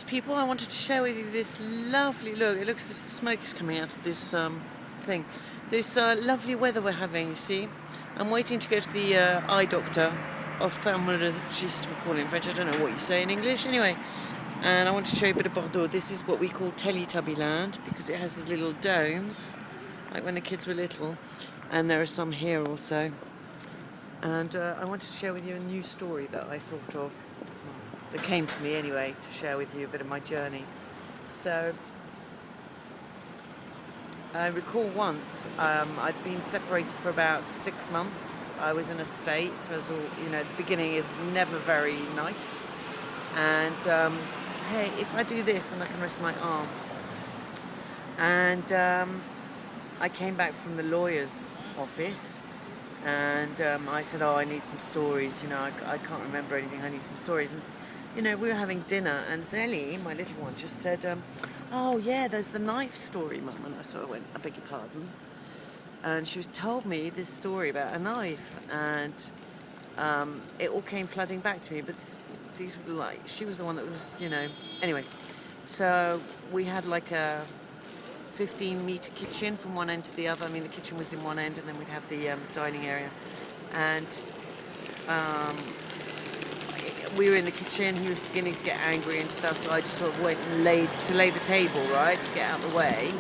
People, I wanted to share with you this lovely look. It looks as if the smoke is coming out of this thing. This lovely weather we're having, you see. I'm waiting to go to the eye doctor, ophthalmologist, we call it in French. I don't know what you say in English. Anyway, and I want to show you a bit of Bordeaux. This is what we call Teletubby Land because it has these little domes, like when the kids were little. And there are some here also. And I wanted to share with you a new story that I thought of, that came to me anyway, to share with you a bit of my journey. So, I recall once, I'd been separated for about 6 months. I was in a state, as all, you know, the beginning is never very nice. And, hey, if I do this, then I can rest my arm. And I came back from the lawyer's office, and I said, I need some stories, you know, I can't remember anything, I need some stories. And, you know, we were having dinner, and Zelly, my little one, just said, oh yeah, there's the knife story, Mum. And so I went, I beg your pardon. And she was told me this story about a knife, and it all came flooding back to me, but these were like, she was the one that was, you know, anyway. So we had like a 15-metre kitchen from one end to the other. I mean, the kitchen was in one end, and then we'd have the dining area. And we were in the kitchen. He was beginning to get angry and stuff, so I just sort of went and lay the table, right, to get out of the way.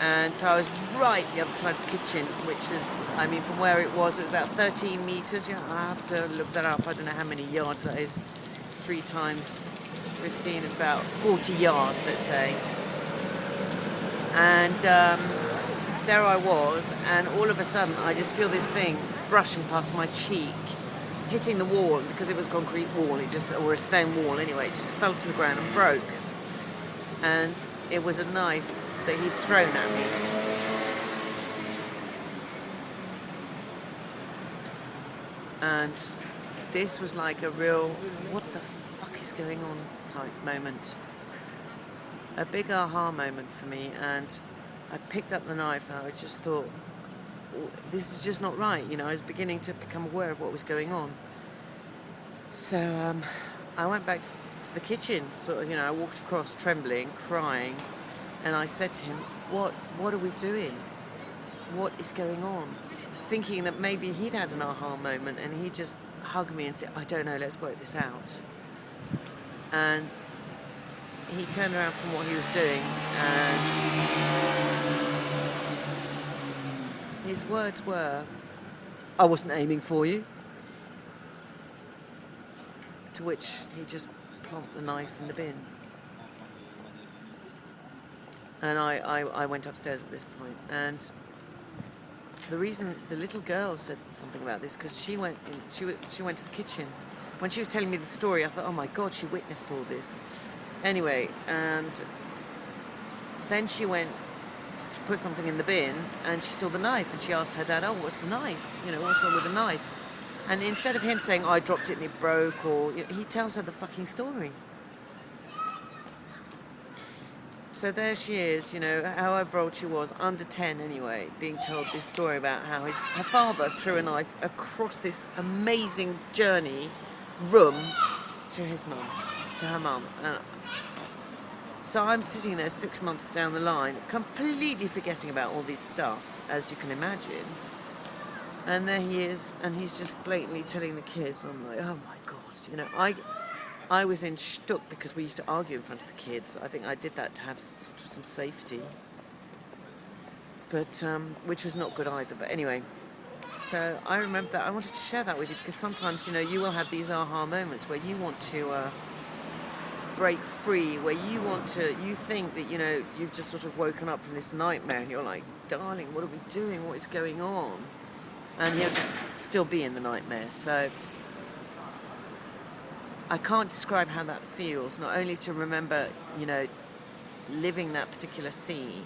And so I was right the other side of the kitchen, which was, I mean, from where it was about 13 metres. You know, I have to look that up. I don't know how many yards that is. 3 times 15 is about 40 yards, let's say. And there I was, and all of a sudden I just feel this thing brushing past my cheek, hitting the wall, because it was a concrete wall, or a stone wall anyway, it just fell to the ground and broke. And it was a knife that he'd thrown at me. And this was like a real, what the fuck is going on type moment. A big aha moment for me, and I picked up the knife and I just thought, this is just not right, you know. I was beginning to become aware of what was going on. So I went back to the kitchen, sort of, you know, I walked across trembling, crying, and I said to him, what are we doing? What is going on? Thinking that maybe he'd had an aha moment and he'd just hug me and say, I don't know, let's work this out. And he turned around from what he was doing, and his words were, I wasn't aiming for you. To which he just plonked the knife in the bin. And I went upstairs at this point, and the reason the little girl said something about this, because she went to the kitchen. When she was telling me the story, I thought, oh my God, she witnessed all this. Anyway, and then she went to put something in the bin, and she saw the knife, and she asked her dad, oh, what's the knife? You know, what's wrong with the knife? And instead of him saying, oh, I dropped it and it broke, or, you know, he tells her the fucking story. So there she is, you know, however old she was, under 10 anyway, being told this story about how her father threw a knife across this amazing room to her mum. So I'm sitting there 6 months down the line, completely forgetting about all this stuff, as you can imagine. And there he is, and he's just blatantly telling the kids. I'm like, oh my God, you know, I was in shtuck because we used to argue in front of the kids. I think I did that to have sort of some safety, but which was not good either. But anyway, so I remember that. I wanted to share that with you because sometimes, you know, you will have these aha moments where you want to break free, where you think that, you know, you've just sort of woken up from this nightmare, and you're like, darling, what are we doing? What is going on? And he'll just still be in the nightmare. So I can't describe how that feels, not only to remember, you know, living that particular scene,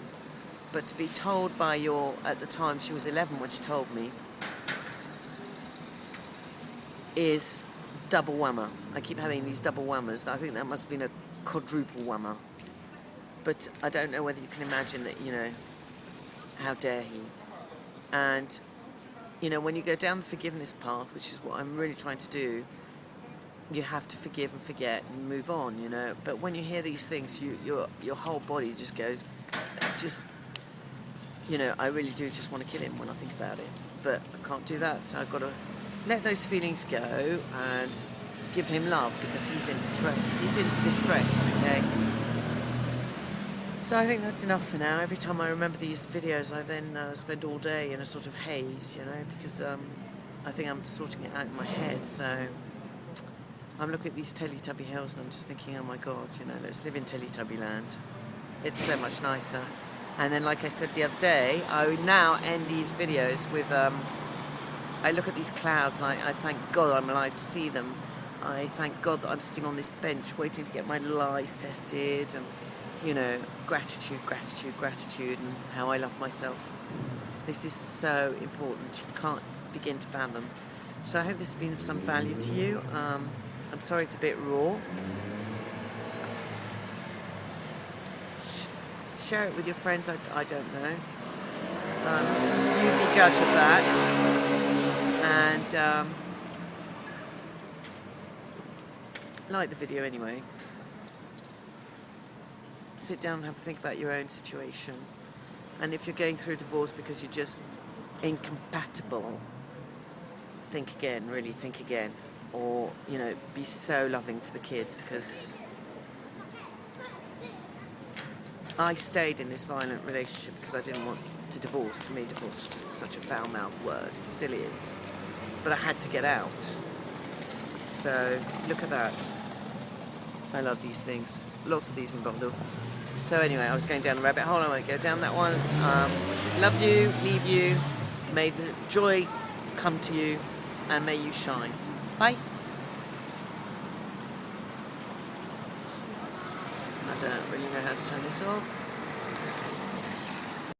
but to be told by at the time, she was 11 when she told me, is double whammer. I keep having these double whammers. I think that must have been a quadruple whammer. But I don't know whether you can imagine that, you know, how dare he. And, you know, when you go down the forgiveness path, which is what I'm really trying to do, you have to forgive and forget and move on, you know. But when you hear these things, your whole body just goes, just, you know, I really do just want to kill him when I think about it. But I can't do that, so I've got to let those feelings go and give him love because he's in distress, okay? So I think that's enough for now. Every time I remember these videos, I then spend all day in a sort of haze, you know, because I think I'm sorting it out in my head. So I'm looking at these Teletubby hills and I'm just thinking, oh my God, you know, let's live in Teletubby land. It's so much nicer. And then, like I said the other day, I would now end these videos with, I look at these clouds and I thank God I'm alive to see them. I thank God that I'm sitting on this bench waiting to get my little eyes tested, and, you know, gratitude, gratitude, gratitude, and how I love myself. This is so important. You can't begin to fathom. So I hope this has been of some value to you. I'm sorry it's a bit raw. Share it with your friends, I don't know. You be judge of that. And like the video anyway. Sit down and have a think about your own situation. And if you're going through a divorce because you're just incompatible, think again, really think again. Or, you know, be so loving to the kids, because I stayed in this violent relationship because I didn't want to divorce. To me, divorce was just such a foul-mouthed word. It still is. But I had to get out. So, look at that. I love these things. Lots of these in Bordeaux. So anyway, I was going down the rabbit hole. I won't go down that one. Love you, leave you. May the joy come to you, and may you shine. Bye. I don't really know how to turn this off.